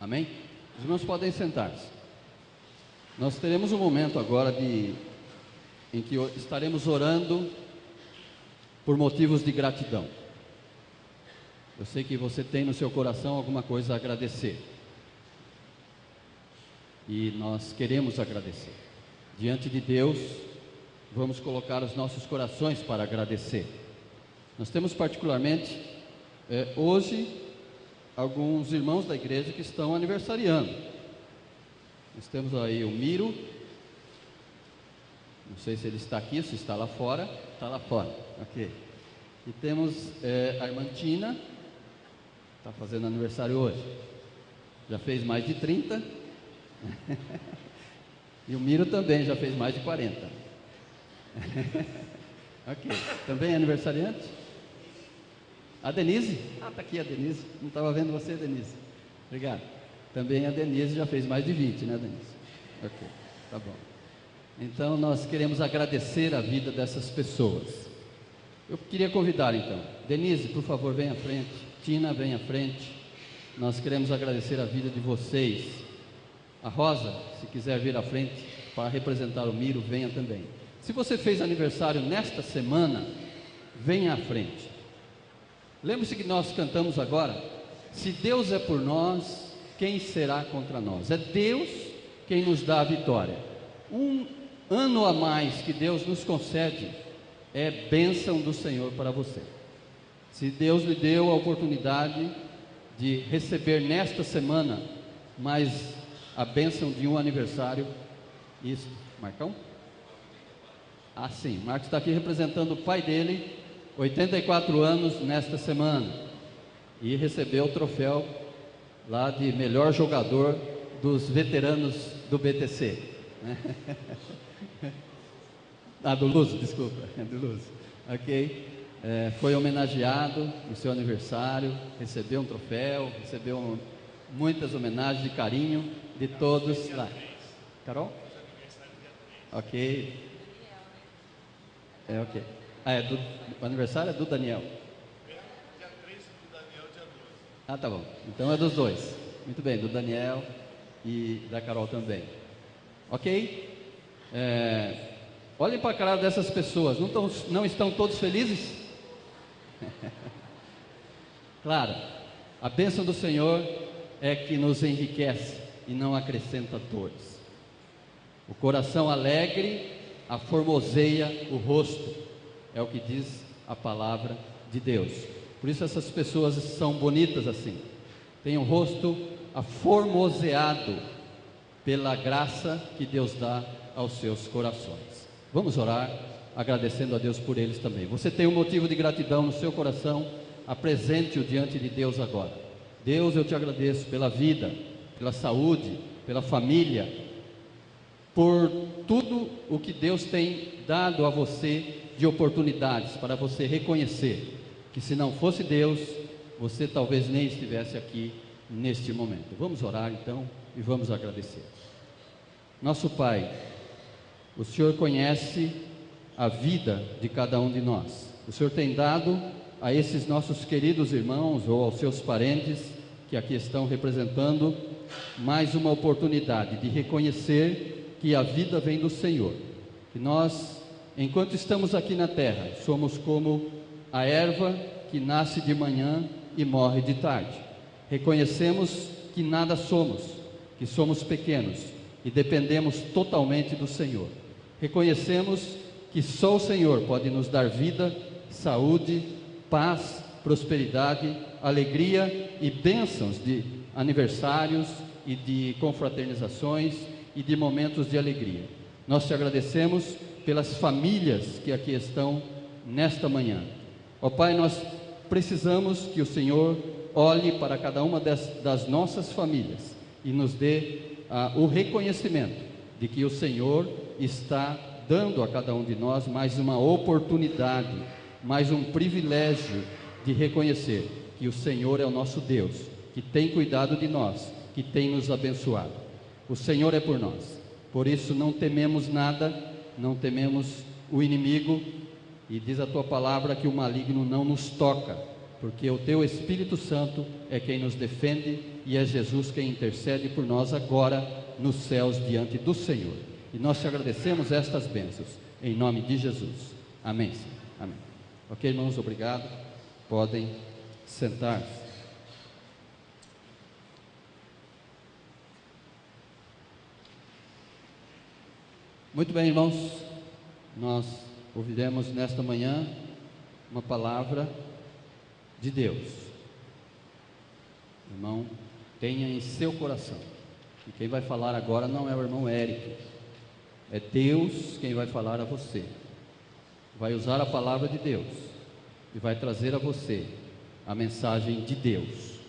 Amém? Os irmãos podem sentar-se. Nós teremos um momento agora em que estaremos orando por motivos de gratidão. Eu sei que você tem no seu coração alguma coisa a agradecer. E nós queremos agradecer. Diante de Deus, vamos colocar os nossos corações para agradecer. Nós temos particularmente, hoje, alguns irmãos da igreja que estão aniversariando. Nós temos aí o Miro, não sei se ele está aqui, se está lá fora. Está lá fora, ok. E temos a irmã Tina, está fazendo aniversário hoje, já fez mais de 30, e o Miro também já fez mais de 40, ok, também é aniversariante? A Denise? Está aqui a Denise, não estava vendo você, Denise, obrigado. Também a Denise já fez mais de 20, né, Denise? Ok, tá bom. Então nós queremos agradecer a vida dessas pessoas. Eu queria convidar então, Denise, por favor, venha à frente. Tina, venha à frente. Nós queremos agradecer a vida de vocês. A Rosa, se quiser vir à frente para representar o Miro, venha também. Se você fez aniversário nesta semana, venha à frente. Lembre-se que nós cantamos agora: se Deus é por nós, quem será contra nós? É Deus quem nos dá a vitória. Um ano a mais que Deus nos concede é bênção do Senhor para você. Se Deus lhe deu a oportunidade de receber nesta semana mais a bênção de um aniversário, isso, Marcão? Ah, sim, Marcos está aqui representando o pai dele, 84 anos nesta semana, e recebeu o troféu lá de melhor jogador dos veteranos do BTC, né? Do Luso, desculpa, do Luso, ok? Foi homenageado no seu aniversário, recebeu um troféu, recebeu muitas homenagens de carinho de todos lá. Carol? Ok. Ok. O aniversário é do Daniel. Dia 13 do Daniel, dia 12. Ah, tá bom. Então é dos dois. Muito bem, do Daniel e da Carol também. Ok? Olhem para a cara dessas pessoas. Não estão todos felizes? Claro, a bênção do Senhor é que nos enriquece e não acrescenta dores. O coração alegre aformoseia o rosto, é o que diz a palavra de Deus. Por isso essas pessoas são bonitas assim, têm o rosto aformoseado pela graça que Deus dá aos seus corações. Vamos orar agradecendo a Deus por eles também. Você tem um motivo de gratidão no seu coração, apresente-o diante de Deus agora. Deus, eu te agradeço pela vida, pela saúde, pela família, por tudo o que Deus tem dado a você de oportunidades para você reconhecer que se não fosse Deus, você talvez nem estivesse aqui neste momento. Vamos orar então e vamos agradecer. Nosso Pai, o Senhor conhece a vida de cada um de nós. O Senhor tem dado a esses nossos queridos irmãos ou aos seus parentes que aqui estão representando mais uma oportunidade de reconhecer que a vida vem do Senhor, que nós, enquanto estamos aqui na terra, somos como a erva que nasce de manhã e morre de tarde. Reconhecemos que nada somos, que somos pequenos e dependemos totalmente do Senhor. Reconhecemos que só o Senhor pode nos dar vida, saúde, paz, prosperidade, alegria e bênçãos de aniversários e de confraternizações e de momentos de alegria. Nós te agradecemos pelas famílias que aqui estão nesta manhã. Ó Pai, nós precisamos que o Senhor olhe para cada uma das nossas famílias e nos dê o reconhecimento de que o Senhor está dando a cada um de nós mais uma oportunidade, mais um privilégio de reconhecer que o Senhor é o nosso Deus, que tem cuidado de nós, que tem nos abençoado. O Senhor é por nós, por isso não tememos nada, não tememos o inimigo, e diz a tua palavra que o maligno não nos toca, porque o Teu Espírito Santo é quem nos defende e é Jesus quem intercede por nós agora nos céus diante do Senhor. E nós te agradecemos estas bênçãos, em nome de Jesus. Amém, Senhor. Amém. Ok, irmãos, obrigado. Podem sentar-se. Muito bem, irmãos, nós ouviremos nesta manhã uma palavra de Deus. Irmão, tenha em seu coração, e quem vai falar agora não é o irmão Érico, é Deus quem vai falar a você, vai usar a palavra de Deus, e vai trazer a você a mensagem de Deus.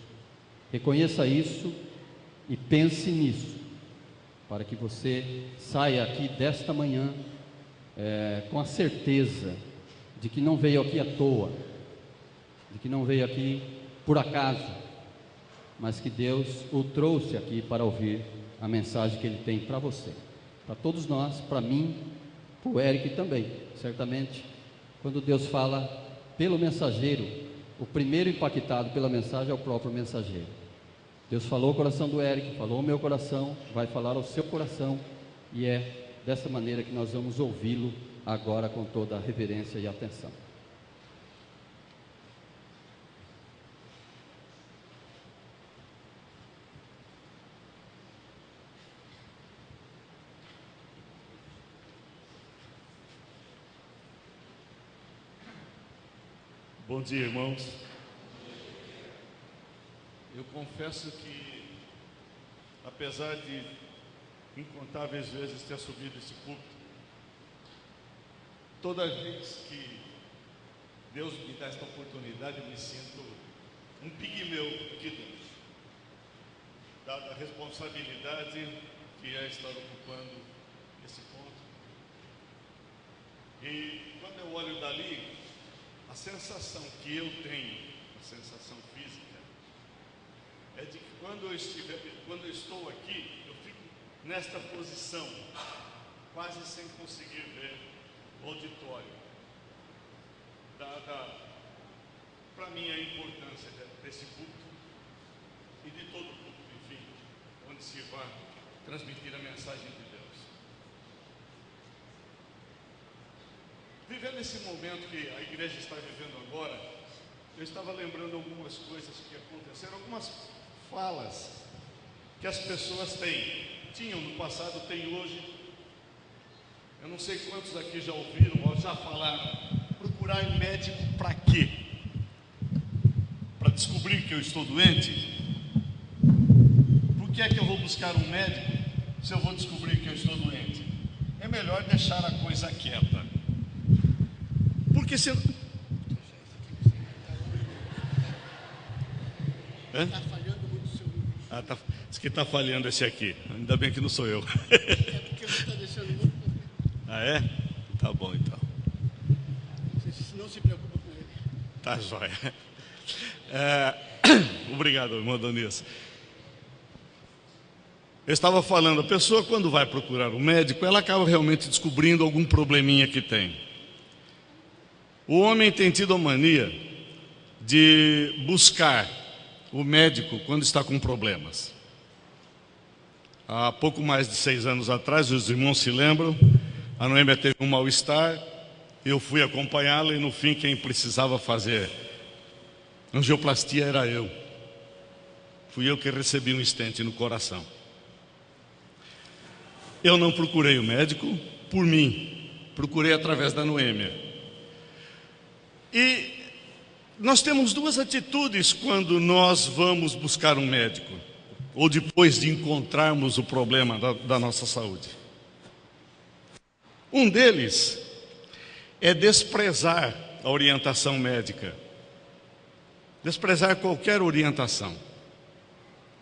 Reconheça isso e pense nisso, para que você saia aqui desta manhã com a certeza de que não veio aqui à toa, de que não veio aqui por acaso, mas que Deus o trouxe aqui para ouvir a mensagem que Ele tem para você, para todos nós, para mim, para o Eric também. Certamente, quando Deus fala pelo mensageiro, o primeiro impactado pela mensagem é o próprio mensageiro. Deus falou o coração do Eric, falou o meu coração, vai falar ao seu coração, e é dessa maneira que nós vamos ouvi-lo agora com toda a reverência e atenção. Bom dia, irmãos. Eu confesso que, apesar de incontáveis vezes ter subido esse púlpito, toda vez que Deus me dá esta oportunidade, eu me sinto um pigmeu de Deus, dada a responsabilidade que é estar ocupando esse ponto. E quando eu olho dali, a sensação que eu tenho, a sensação física, é de que quando eu estou aqui, eu fico nesta posição, quase sem conseguir ver o auditório, dada para mim a importância desse púlpito e de todo o púlpito, enfim, onde se vai transmitir a mensagem de Deus. Vivendo esse momento que a igreja está vivendo agora, eu estava lembrando algumas coisas que aconteceram, algumas falas que as pessoas tinham no passado, têm hoje. Eu não sei quantos aqui já ouviram ou já falaram: procurar médico para quê? Para descobrir que eu estou doente? Por que é que eu vou buscar um médico se eu vou descobrir que eu estou doente? É melhor deixar a coisa quieta. Porque se... Está falhando muito o seu número. Diz que está falhando esse aqui. Ainda bem que não sou eu. É porque você está deixando muito. Ah, é? Tá bom então. Você não se preocupa com ele. Tá jóia. Obrigado, irmão Donias. Eu estava falando, a pessoa quando vai procurar um médico, ela acaba realmente descobrindo algum probleminha que tem. O homem tem tido a mania de buscar o médico quando está com problemas. Há pouco mais de 6 anos atrás, os irmãos se lembram, a Noêmia teve um mal-estar, eu fui acompanhá-la e no fim quem precisava fazer angioplastia era eu. Fui eu que recebi um stent no coração. Eu não procurei o médico por mim, procurei através da Noêmia. E nós temos duas atitudes quando nós vamos buscar um médico, ou depois de encontrarmos o problema da nossa saúde. Um deles é desprezar a orientação médica, desprezar qualquer orientação.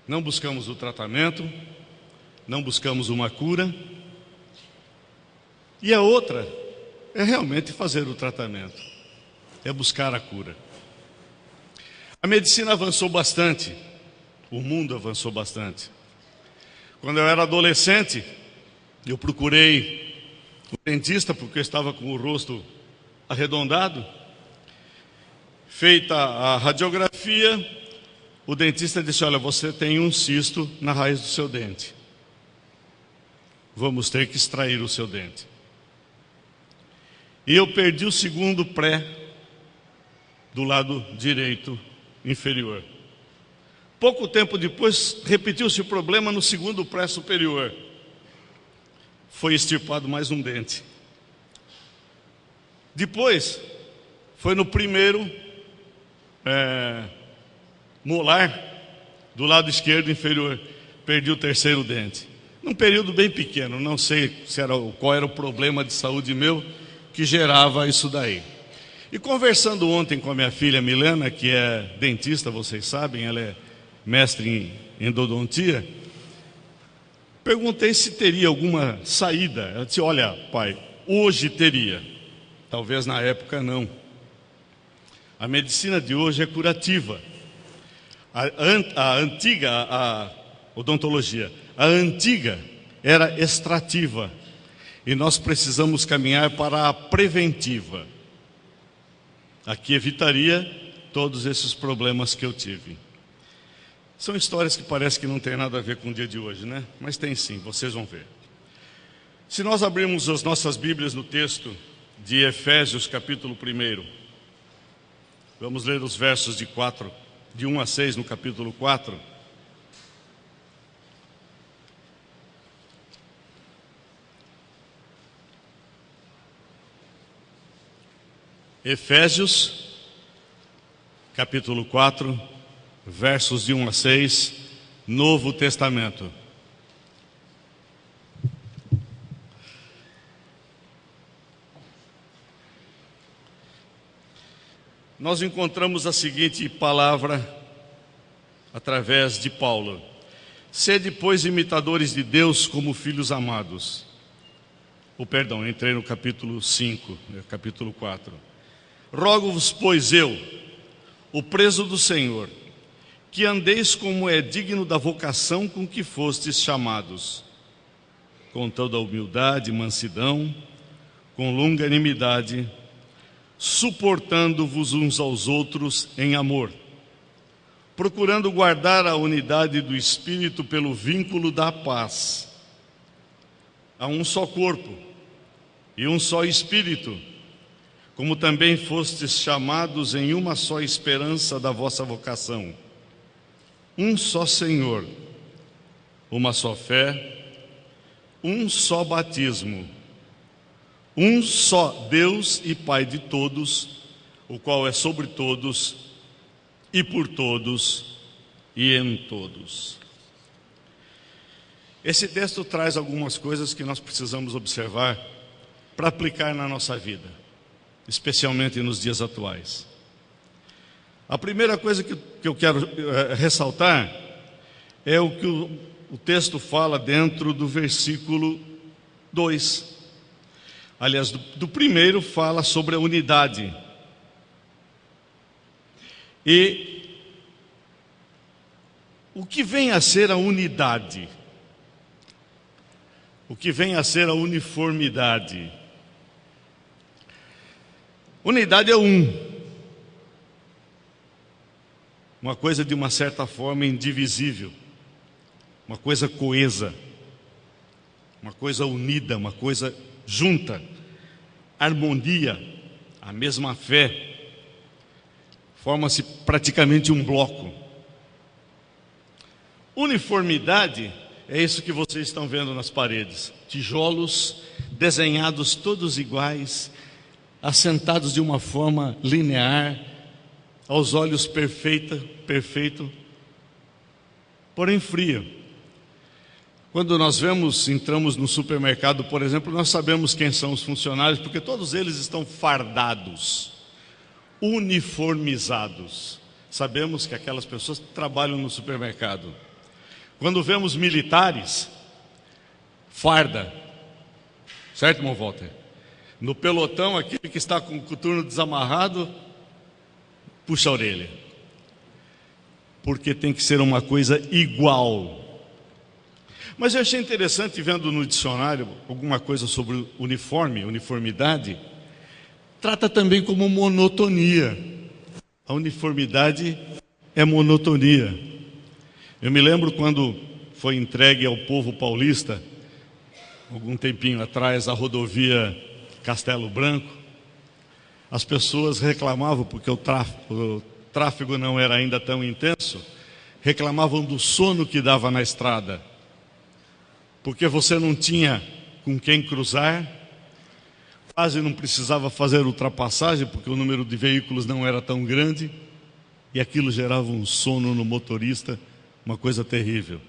Não buscamos o tratamento, não buscamos uma cura. E a outra é realmente fazer o tratamento, é buscar a cura. A medicina avançou bastante, o mundo avançou bastante. Quando eu era adolescente, eu procurei um dentista porque eu estava com o rosto arredondado. Feita a radiografia, o dentista disse: olha, você tem um cisto na raiz do seu dente. Vamos ter que extrair o seu dente. E eu perdi o segundo pré do lado direito inferior. Pouco tempo depois, repetiu-se o problema no segundo pré superior. Foi extirpado mais um dente. Depois, foi no primeiro molar do lado esquerdo inferior. Perdi o terceiro dente. Num período bem pequeno, não sei qual era o problema de saúde meu que gerava isso daí. E conversando ontem com a minha filha Milena, que é dentista, vocês sabem, ela é mestre em endodontia, perguntei se teria alguma saída. Ela disse: olha, pai, hoje teria, talvez na época não. A medicina de hoje é curativa. A antiga odontologia, a antiga era extrativa, e nós precisamos caminhar para a preventiva. Aqui evitaria todos esses problemas que eu tive. São histórias que parece que não tem nada a ver com o dia de hoje, né? Mas tem sim, vocês vão ver. Se nós abrirmos as nossas Bíblias no texto de Efésios, capítulo 1, vamos ler os versos de 1 a 6 no capítulo 4. Efésios, capítulo 4, versos de 1 a 6, Novo Testamento. Nós encontramos a seguinte palavra através de Paulo: sede, pois, imitadores de Deus como filhos amados. Entrei no capítulo 5, capítulo 4. Rogo-vos, pois eu, o preso do Senhor, que andeis como é digno da vocação com que fostes chamados, com toda humildade e mansidão, com longanimidade, suportando-vos uns aos outros em amor, procurando guardar a unidade do Espírito pelo vínculo da paz. Há um só corpo e um só Espírito, como também fostes chamados em uma só esperança da vossa vocação. Um só Senhor, uma só fé, um só batismo, um só Deus e Pai de todos, o qual é sobre todos e por todos e em todos. Esse texto traz algumas coisas que nós precisamos observar para aplicar na nossa vida, especialmente nos dias atuais. A primeira coisa que eu quero ressaltar é o que o texto fala dentro do versículo 2. Aliás, do primeiro fala sobre a unidade. E o que vem a ser a unidade? O que vem a ser a uniformidade? Unidade é uma coisa de uma certa forma indivisível, uma coisa coesa, uma coisa unida, uma coisa junta, harmonia, a mesma fé, forma-se praticamente um bloco. Uniformidade é isso que vocês estão vendo nas paredes, tijolos desenhados todos iguais, assentados de uma forma linear, aos olhos perfeito, porém frio. Quando nós entramos no supermercado, por exemplo, nós sabemos quem são os funcionários, porque todos eles estão fardados, uniformizados. Sabemos que aquelas pessoas trabalham no supermercado. Quando vemos militares, farda, certo, irmão Walter? No pelotão, aquele que está com o coturno desamarrado, puxa a orelha. Porque tem que ser uma coisa igual. Mas eu achei interessante, vendo no dicionário alguma coisa sobre uniformidade, trata também como monotonia. a uniformidade é monotonia. Eu me lembro quando foi entregue ao povo paulista, algum tempinho atrás, a rodovia Castelo Branco. As pessoas reclamavam, porque o tráfego não era ainda tão intenso, reclamavam do sono que dava na estrada, porque você não tinha com quem cruzar, quase não precisava fazer ultrapassagem, porque o número de veículos não era tão grande, e aquilo gerava um sono no motorista, uma coisa terrível.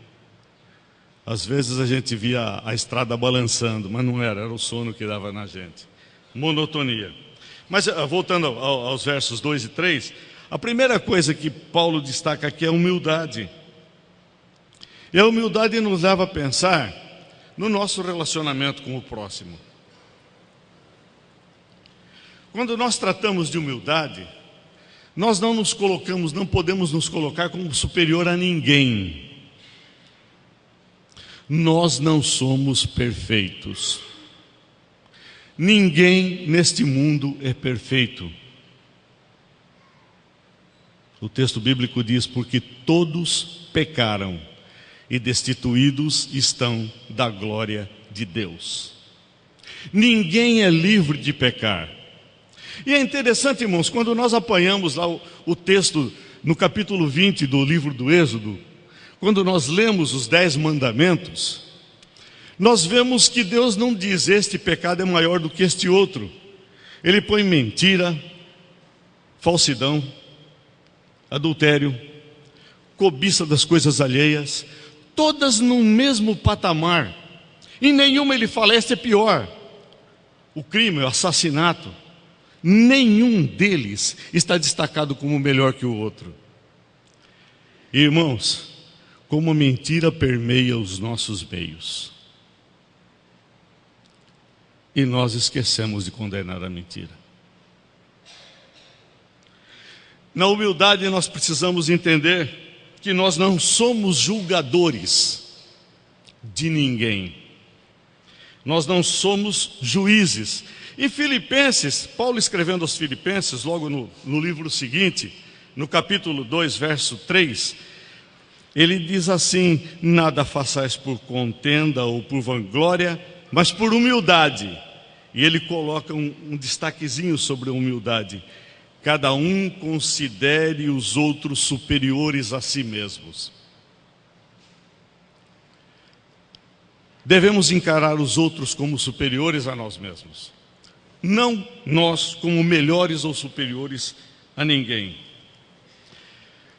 Às vezes a gente via a estrada balançando, mas não era o sono que dava na gente. Monotonia. Mas voltando aos versos 2 e 3, a primeira coisa que Paulo destaca aqui é a humildade. E a humildade nos leva a pensar no nosso relacionamento com o próximo. Quando nós tratamos de humildade, nós não podemos nos colocar como superior a ninguém. Nós não somos perfeitos. Ninguém neste mundo é perfeito. O texto bíblico diz: porque todos pecaram e destituídos estão da glória de Deus. Ninguém é livre de pecar. E é interessante, irmãos, quando nós apanhamos lá o texto no capítulo 20 do livro do Êxodo, quando nós lemos os 10 mandamentos, nós vemos que Deus não diz: este pecado é maior do que este outro. Ele põe mentira, falsidão, adultério, cobiça das coisas alheias, todas no mesmo patamar. Em nenhuma ele fala: este é pior. O crime, o assassinato, nenhum deles está destacado como melhor que o outro. Irmãos, como a mentira permeia os nossos meios, e nós esquecemos de condenar a mentira. Na humildade nós precisamos entender que nós não somos julgadores de ninguém. Nós não somos juízes. E Filipenses, Paulo escrevendo aos Filipenses, logo no livro seguinte, no capítulo 2, verso 3, ele diz assim: nada façais por contenda ou por vanglória, mas por humildade. E ele coloca um destaquezinho sobre a humildade: cada um considere os outros superiores a si mesmos. Devemos encarar os outros como superiores a nós mesmos, não nós como melhores ou superiores a ninguém.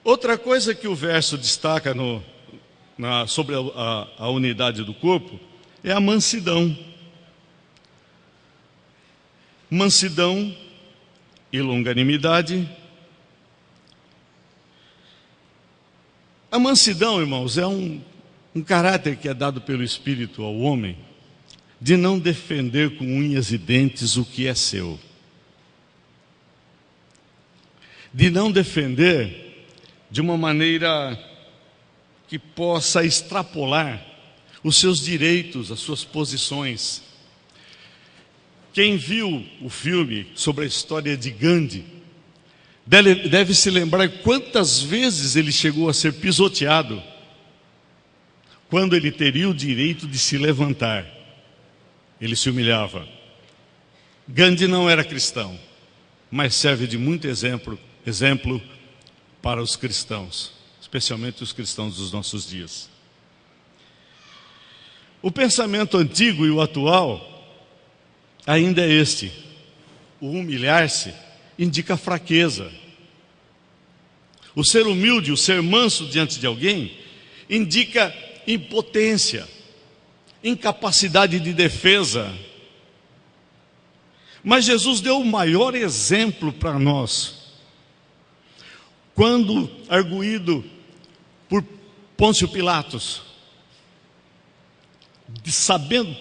Outra coisa que o verso destaca sobre a unidade do corpo é a mansidão. Mansidão e longanimidade. A mansidão, irmãos, é um caráter que é dado pelo Espírito ao homem, de não defender com unhas e dentes o que é seu, de não defender de uma maneira que possa extrapolar os seus direitos, as suas posições. Quem viu o filme sobre a história de Gandhi deve se lembrar quantas vezes ele chegou a ser pisoteado quando ele teria o direito de se levantar. Ele se humilhava. Gandhi não era cristão, mas serve de muito exemplo para os cristãos, especialmente os cristãos dos nossos dias. O pensamento antigo e o atual ainda é este: o humilhar-se indica fraqueza. O ser humilde, o ser manso diante de alguém, indica impotência, incapacidade de defesa. Mas Jesus deu o maior exemplo para nós, quando arguído por Pôncio Pilatos,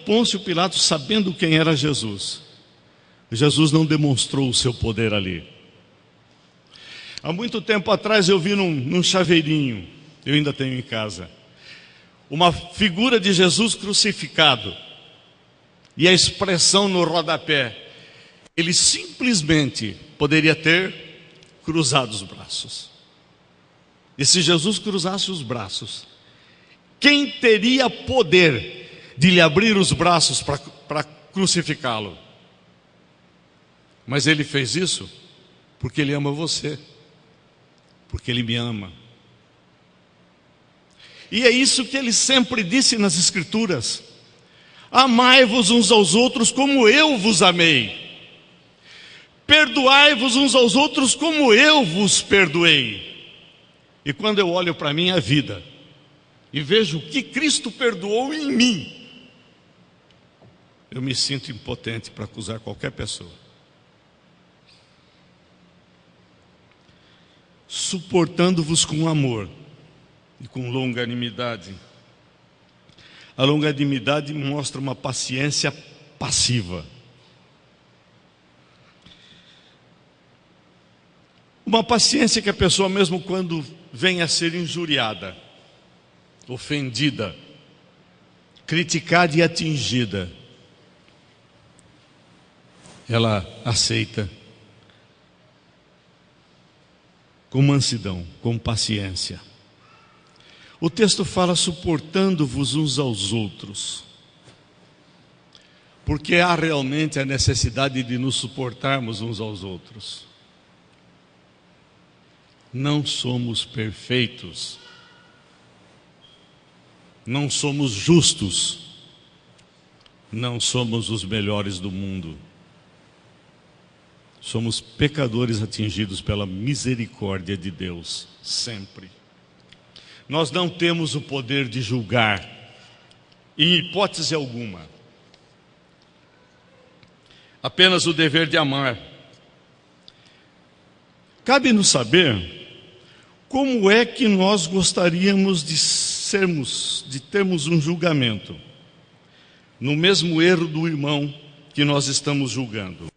Pôncio Pilatos sabendo quem era Jesus, Jesus não demonstrou o seu poder ali. Há muito tempo atrás eu vi num chaveirinho, eu ainda tenho em casa, uma figura de Jesus crucificado, e a expressão no rodapé: ele simplesmente poderia ter cruzado os braços. E se Jesus cruzasse os braços, quem teria poder de lhe abrir os braços para crucificá-lo? Mas ele fez isso porque ele ama você, porque ele me ama. E é isso que ele sempre disse nas Escrituras: amai-vos uns aos outros como eu vos amei, perdoai-vos uns aos outros como eu vos perdoei. E quando eu olho para a minha vida e vejo o que Cristo perdoou em mim, eu me sinto impotente para acusar qualquer pessoa. Suportando-vos com amor e com longanimidade. A longanimidade mostra uma paciência passiva. Uma paciência que a pessoa, mesmo quando vem a ser injuriada, ofendida, criticada e atingida, ela aceita com mansidão, com paciência. O texto fala suportando-vos uns aos outros, porque há realmente a necessidade de nos suportarmos uns aos outros. Não somos perfeitos, não somos justos, não somos os melhores do mundo. Somos pecadores atingidos pela misericórdia de Deus, sempre. Nós não temos o poder de julgar, em hipótese alguma. Apenas o dever de amar. Cabe-nos saber como é que nós gostaríamos de termos um julgamento no mesmo erro do irmão que nós estamos julgando.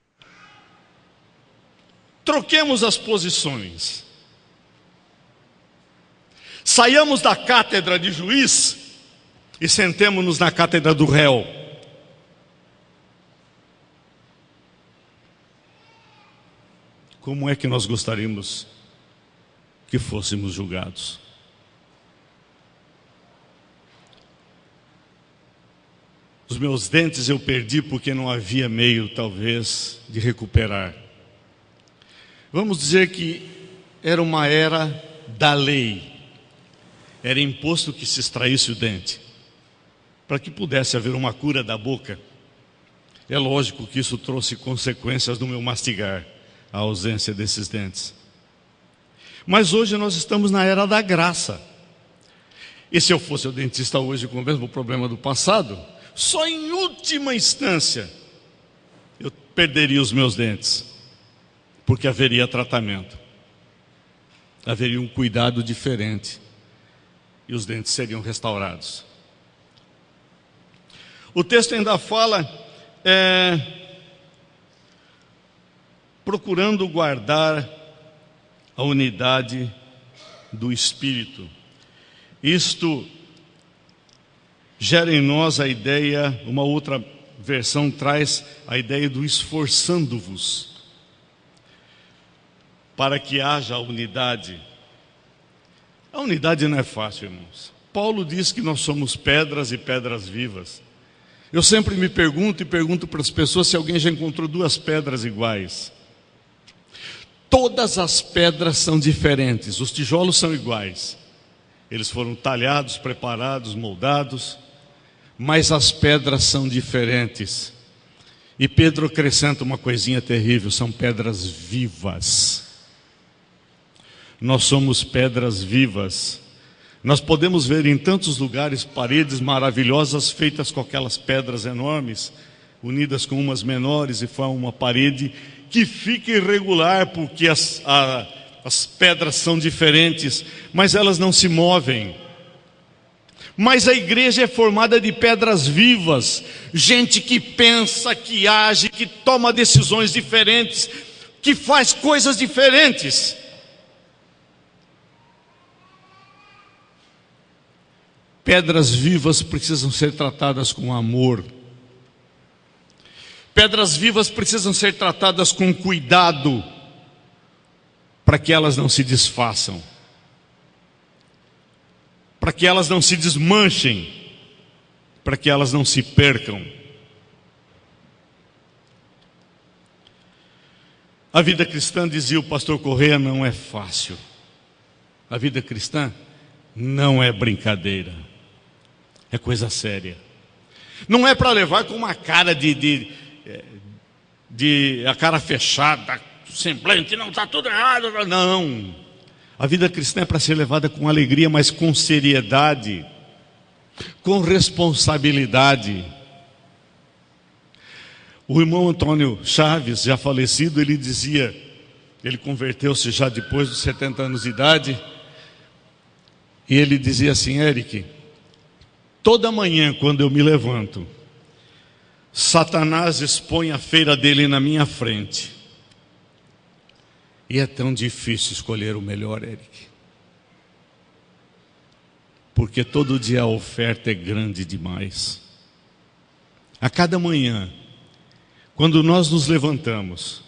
Troquemos as posições. Saiamos da cátedra de juiz e sentemos-nos na cátedra do réu. Como é que nós gostaríamos que fôssemos julgados? Os meus dentes eu perdi porque não havia meio, talvez, de recuperar. Vamos dizer que era uma era da lei. Era imposto que se extraísse o dente, para que pudesse haver uma cura da boca. É lógico que isso trouxe consequências no meu mastigar, a ausência desses dentes. Mas hoje nós estamos na era da graça. E se eu fosse o dentista hoje com o mesmo problema do passado, só em última instância eu perderia os meus dentes, porque haveria tratamento, haveria um cuidado diferente e os dentes seriam restaurados. O texto ainda fala procurando guardar a unidade do Espírito. Isto gera em nós a ideia, uma outra versão traz a ideia do esforçando-vos, para que haja unidade. A unidade não é fácil, irmãos. Paulo diz que nós somos pedras e pedras vivas. Eu sempre me pergunto e pergunto para as pessoas se alguém já encontrou duas pedras iguais. Todas as pedras são diferentes, os tijolos são iguais. Eles foram talhados, preparados, moldados, mas as pedras são diferentes. E Pedro acrescenta uma coisinha terrível: são pedras vivas. Nós somos pedras vivas. Nós podemos ver em tantos lugares paredes maravilhosas feitas com aquelas pedras enormes, unidas com umas menores e formam uma parede que fica irregular porque as pedras são diferentes, mas elas não se movem. Mas a igreja é formada de pedras vivas, gente que pensa, que age, que toma decisões diferentes, que faz coisas diferentes. Pedras vivas precisam ser tratadas com amor. Pedras vivas precisam ser tratadas com cuidado. para que elas não se desfaçam, para que elas não se desmanchem, para que elas não se percam. A vida cristã, dizia o pastor Correia, não é fácil. A vida cristã não é brincadeira, é coisa séria. Não é para levar com uma cara a cara fechada, semblante, não, está tudo errado. Não, a vida cristã é para ser levada com alegria, mas com seriedade, com responsabilidade. O irmão Antônio Chaves, já falecido, ele dizia, ele converteu-se já depois dos 70 anos de idade, e ele dizia assim: Eric, toda manhã quando eu me levanto, Satanás expõe a feira dele na minha frente, e é tão difícil escolher o melhor, Eric, porque todo dia a oferta é grande demais. A cada manhã, quando nós nos levantamos,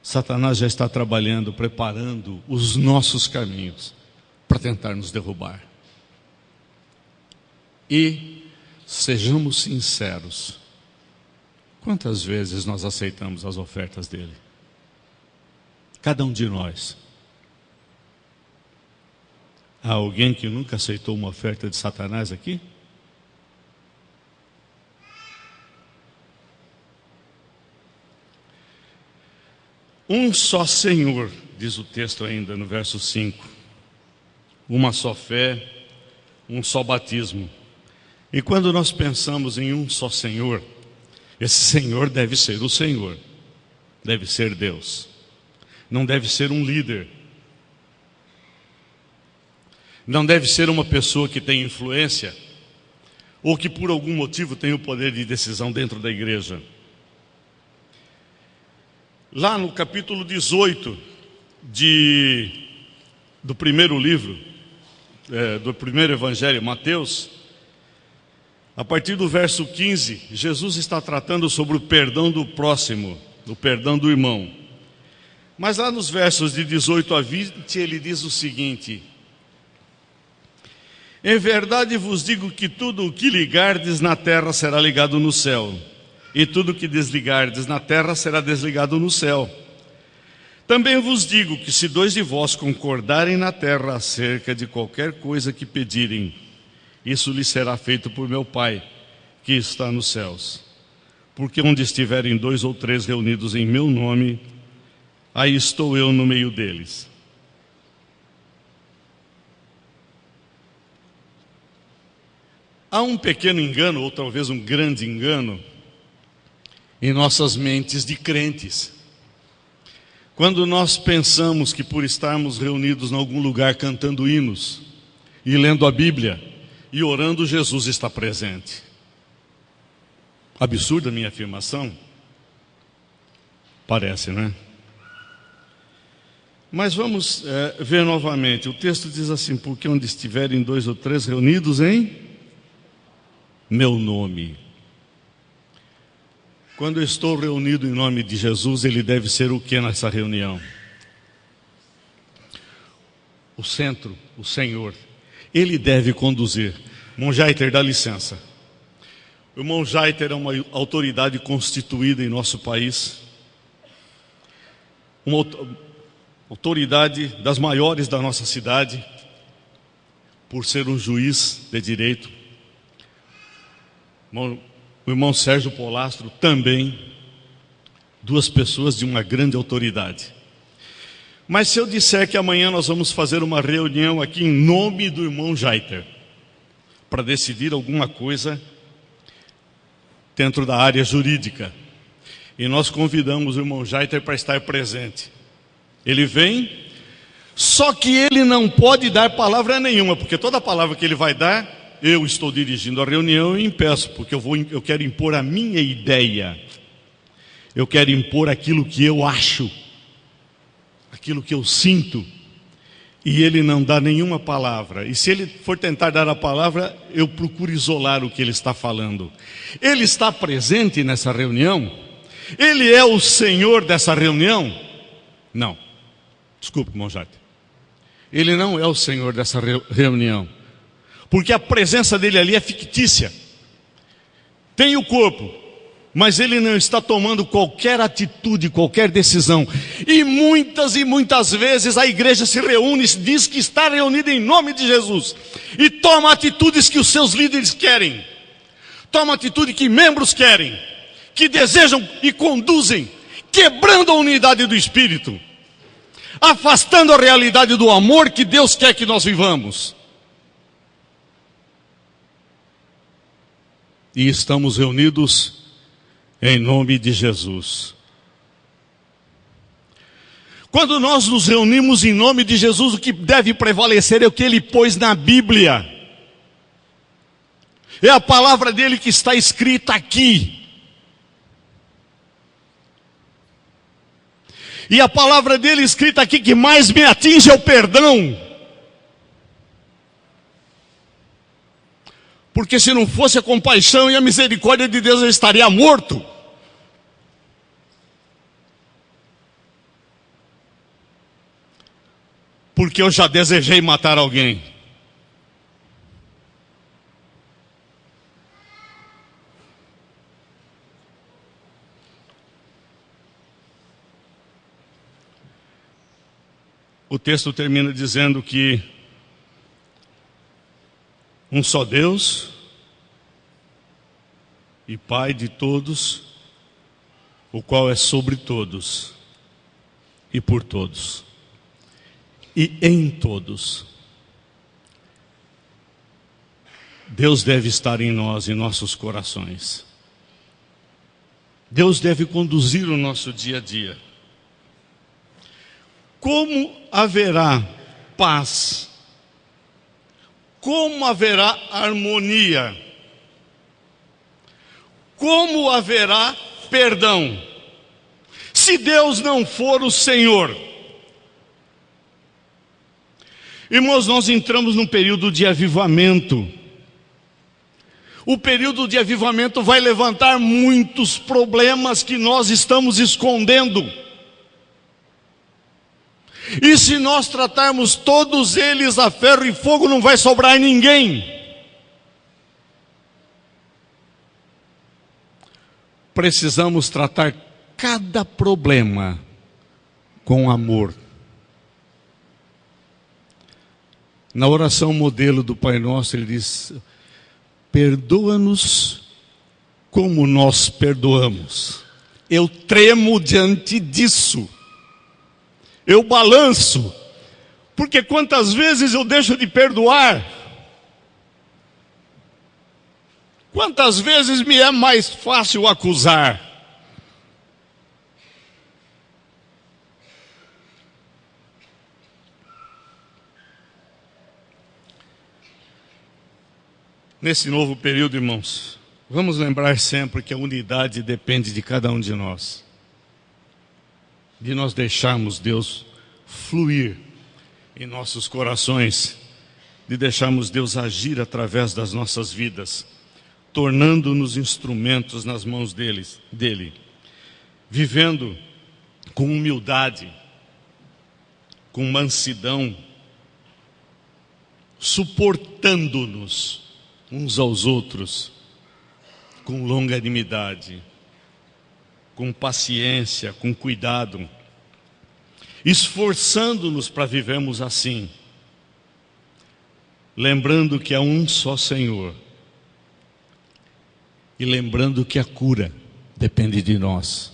Satanás já está trabalhando, preparando os nossos caminhos para tentar nos derrubar. E sejamos sinceros, quantas vezes nós aceitamos as ofertas dele? Cada um de nós. Há alguém que nunca aceitou uma oferta de Satanás aqui? Um só Senhor, diz o texto ainda no verso 5. Uma só fé, um só batismo. E quando nós pensamos em um só Senhor, esse Senhor deve ser o Senhor, deve ser Deus. Não deve ser um líder. Não deve ser uma pessoa que tem influência, ou que por algum motivo tem o poder de decisão dentro da igreja. Lá no capítulo 18 do primeiro livro, do primeiro evangelho, Mateus, a partir do verso 15, Jesus está tratando sobre o perdão do próximo, o perdão do irmão. Mas lá nos versos de 18 a 20, ele diz o seguinte: em verdade vos digo que tudo o que ligardes na terra será ligado no céu, e tudo o que desligardes na terra será desligado no céu. Também vos digo que se 2 de vós concordarem na terra acerca de qualquer coisa que pedirem, isso lhes será feito por meu Pai, que está nos céus. Porque onde estiverem 2 ou 3 reunidos em meu nome, aí estou eu no meio deles. Há um pequeno engano, ou talvez um grande engano, em nossas mentes de crentes. Quando nós pensamos que por estarmos reunidos em algum lugar cantando hinos, e lendo a Bíblia, e orando, Jesus está presente. Absurda a minha afirmação? Parece, não é? Mas vamos ver novamente. O texto diz assim: porque onde estiverem 2 ou 3 reunidos em meu nome. Quando eu estou reunido em nome de Jesus, ele deve ser o que nessa reunião? O centro, o Senhor. Ele deve conduzir. Irmão Jaiter, dá licença. O irmão Jaiter é uma autoridade constituída em nosso país. Uma autoridade das maiores da nossa cidade, por ser um juiz de direito. O irmão Sérgio Polastro também, 2 pessoas de uma grande autoridade. Mas se eu disser que amanhã nós vamos fazer uma reunião aqui em nome do irmão Jaiter, para decidir alguma coisa dentro da área jurídica, e nós convidamos o irmão Jaiter para estar presente, ele vem, só que ele não pode dar palavra nenhuma, porque toda palavra que ele vai dar, eu estou dirigindo a reunião e impeço, porque eu quero impor a minha ideia, eu quero impor aquilo que eu acho, aquilo que eu sinto, e ele não dá nenhuma palavra. E se ele for tentar dar a palavra, eu procuro isolar o que ele está falando. Ele está presente nessa reunião? Ele é o Senhor dessa reunião? Não. Desculpe, irmão Jade. Ele não é o Senhor dessa reunião. Porque a presença dele ali é fictícia. Tem o corpo, mas ele não está tomando qualquer atitude, qualquer decisão. E muitas vezes a igreja se reúne, diz que está reunida em nome de Jesus, e toma atitudes que os seus líderes querem, toma atitude que membros querem, que desejam e conduzem, quebrando a unidade do Espírito, afastando a realidade do amor que Deus quer que nós vivamos. E estamos reunidos em nome de Jesus. Quando nós nos reunimos em nome de Jesus, o que deve prevalecer é o que Ele pôs na Bíblia. É a palavra dele que está escrita aqui. E a palavra dele escrita aqui que mais me atinge é o perdão. Porque se não fosse a compaixão e a misericórdia de Deus, eu estaria morto. Porque eu já desejei matar alguém. O texto termina dizendo que um só Deus e Pai de todos, o qual é sobre todos e por todos e em todos. Deus deve estar em nós, em nossos corações. Deus deve conduzir o nosso dia a dia. Como haverá paz? Como haverá harmonia? Como haverá perdão? Se Deus não for o Senhor. Irmãos, nós entramos num período de avivamento. O período de avivamento vai levantar muitos problemas que nós estamos escondendo. E se nós tratarmos todos eles a ferro e fogo, não vai sobrar ninguém. Precisamos tratar cada problema com amor. Na oração modelo do Pai Nosso, ele diz: perdoa-nos como nós perdoamos. Eu tremo diante disso. Eu balanço, porque quantas vezes eu deixo de perdoar? Quantas vezes me é mais fácil acusar? Nesse novo período, irmãos, vamos lembrar sempre que a unidade depende de cada um de nós. De nós deixarmos Deus fluir em nossos corações, de deixarmos Deus agir através das nossas vidas, tornando-nos instrumentos nas mãos dele, vivendo com humildade, com mansidão, suportando-nos uns aos outros, com longanimidade, com paciência, com cuidado, esforçando-nos para vivermos assim, lembrando que há um só Senhor, e lembrando que a cura depende de nós.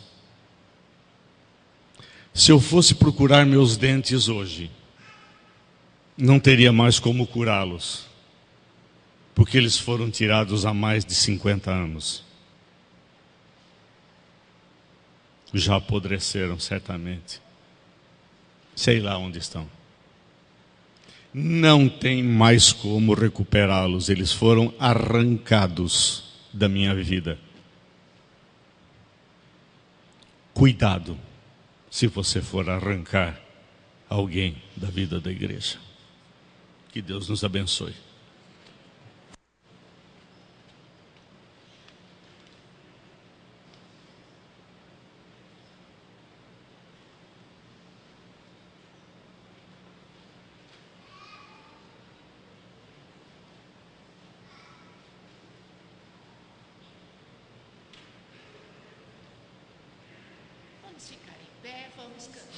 Se eu fosse procurar meus dentes hoje, não teria mais como curá-los, porque eles foram tirados há mais de 50 anos. Já apodreceram certamente. Sei lá onde estão. Não tem mais como recuperá-los. Eles foram arrancados da minha vida. Cuidado se você for arrancar alguém da vida da igreja. Que Deus nos abençoe. Vamos ficar em pé, vamos cantar.